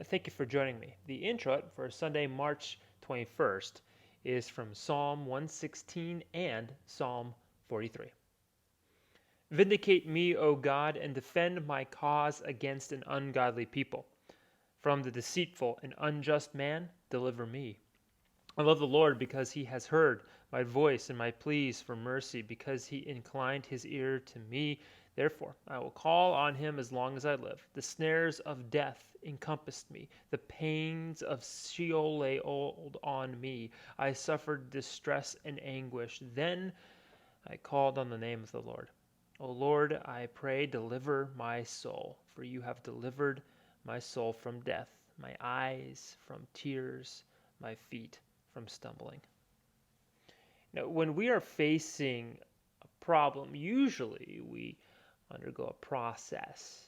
Thank you for joining me. The introit for Sunday, March 21st is from Psalm 116 and Psalm 43. Vindicate me, O God, and defend my cause against an ungodly people. From the deceitful and unjust man, deliver me. I love the Lord because he has heard my voice and my pleas for mercy, because he inclined his ear to me. Therefore, I will call on him as long as I live. The snares of death encompassed me. The pains of Sheol lay hold on me. I suffered distress and anguish. Then I called on the name of the Lord. O Lord, I pray, deliver my soul, for you have delivered my soul from death, my eyes from tears, my feet from stumbling. Now, when we are facing a problem, usually we undergo a process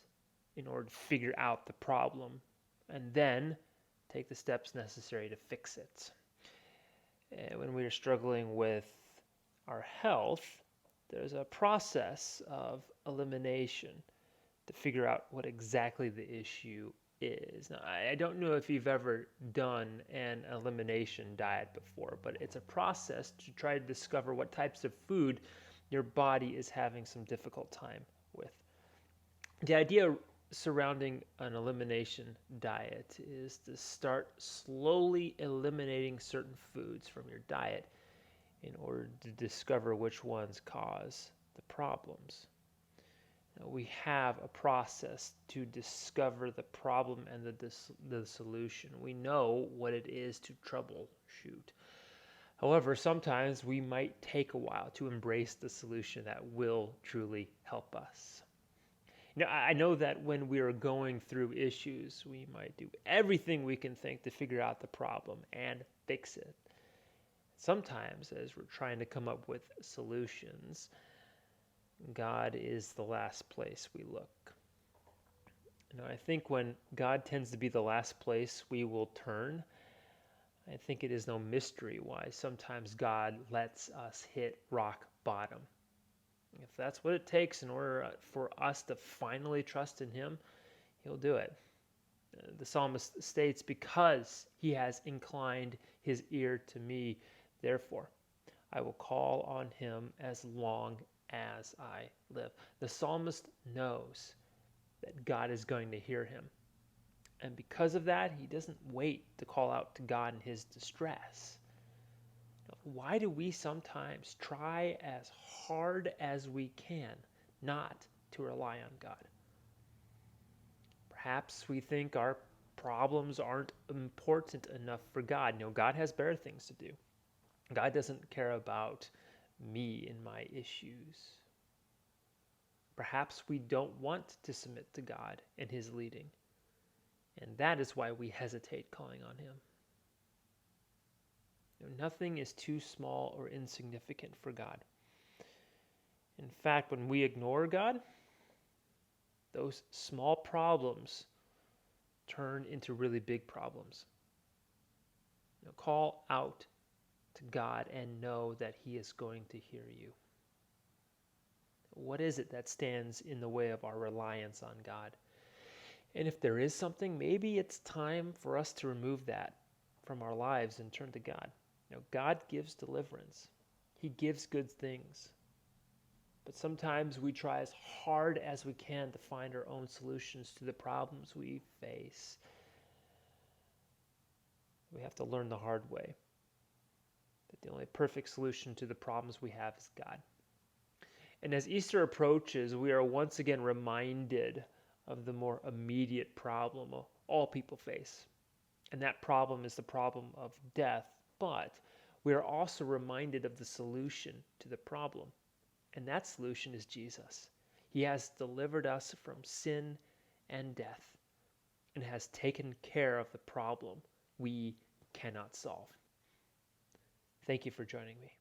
in order to figure out the problem and then take the steps necessary to fix it. And when we are struggling with our health, there's a process of elimination to figure out what exactly the issue is. Now, I don't know if you've ever done an elimination diet before, but it's a process to try to discover what types of food your body is having some difficult time with. The idea surrounding an elimination diet is to start slowly eliminating certain foods from your diet in order to discover which ones cause the problems. Now, we have a process to discover the problem and the solution. We know what it is to troubleshoot. However, sometimes we might take a while to embrace the solution that will truly help us. I know that when we are going through issues, we might do everything we can think to figure out the problem and fix it. Sometimes, as we're trying to come up with solutions, God is the last place we look. I think when God tends to be the last place we will turn, I think it is no mystery why sometimes God lets us hit rock bottom. If that's what it takes in order for us to finally trust in Him, He'll do it. The psalmist states, because He has inclined His ear to me, therefore I will call on Him as long as I live. The psalmist knows that God is going to hear him. And because of that, he doesn't wait to call out to God in his distress. Why do we sometimes try as hard as we can not to rely on God? Perhaps we think our problems aren't important enough for God. God has better things to do. God doesn't care about me and my issues. Perhaps we don't want to submit to God and His leading, and that is why we hesitate calling on Him. Nothing is too small or insignificant for God. In fact, when we ignore God, those small problems turn into really big problems. Call out to God and know that He is going to hear you. What is it that stands in the way of our reliance on God? And if there is something, maybe it's time for us to remove that from our lives and turn to God. God gives deliverance. He gives good things. But sometimes we try as hard as we can to find our own solutions to the problems we face. We have to learn the hard way that the only perfect solution to the problems we have is God. And as Easter approaches, we are once again reminded of the more immediate problem all people face. And that problem is the problem of death. But we are also reminded of the solution to the problem. And that solution is Jesus. He has delivered us from sin and death and has taken care of the problem we cannot solve. Thank you for joining me.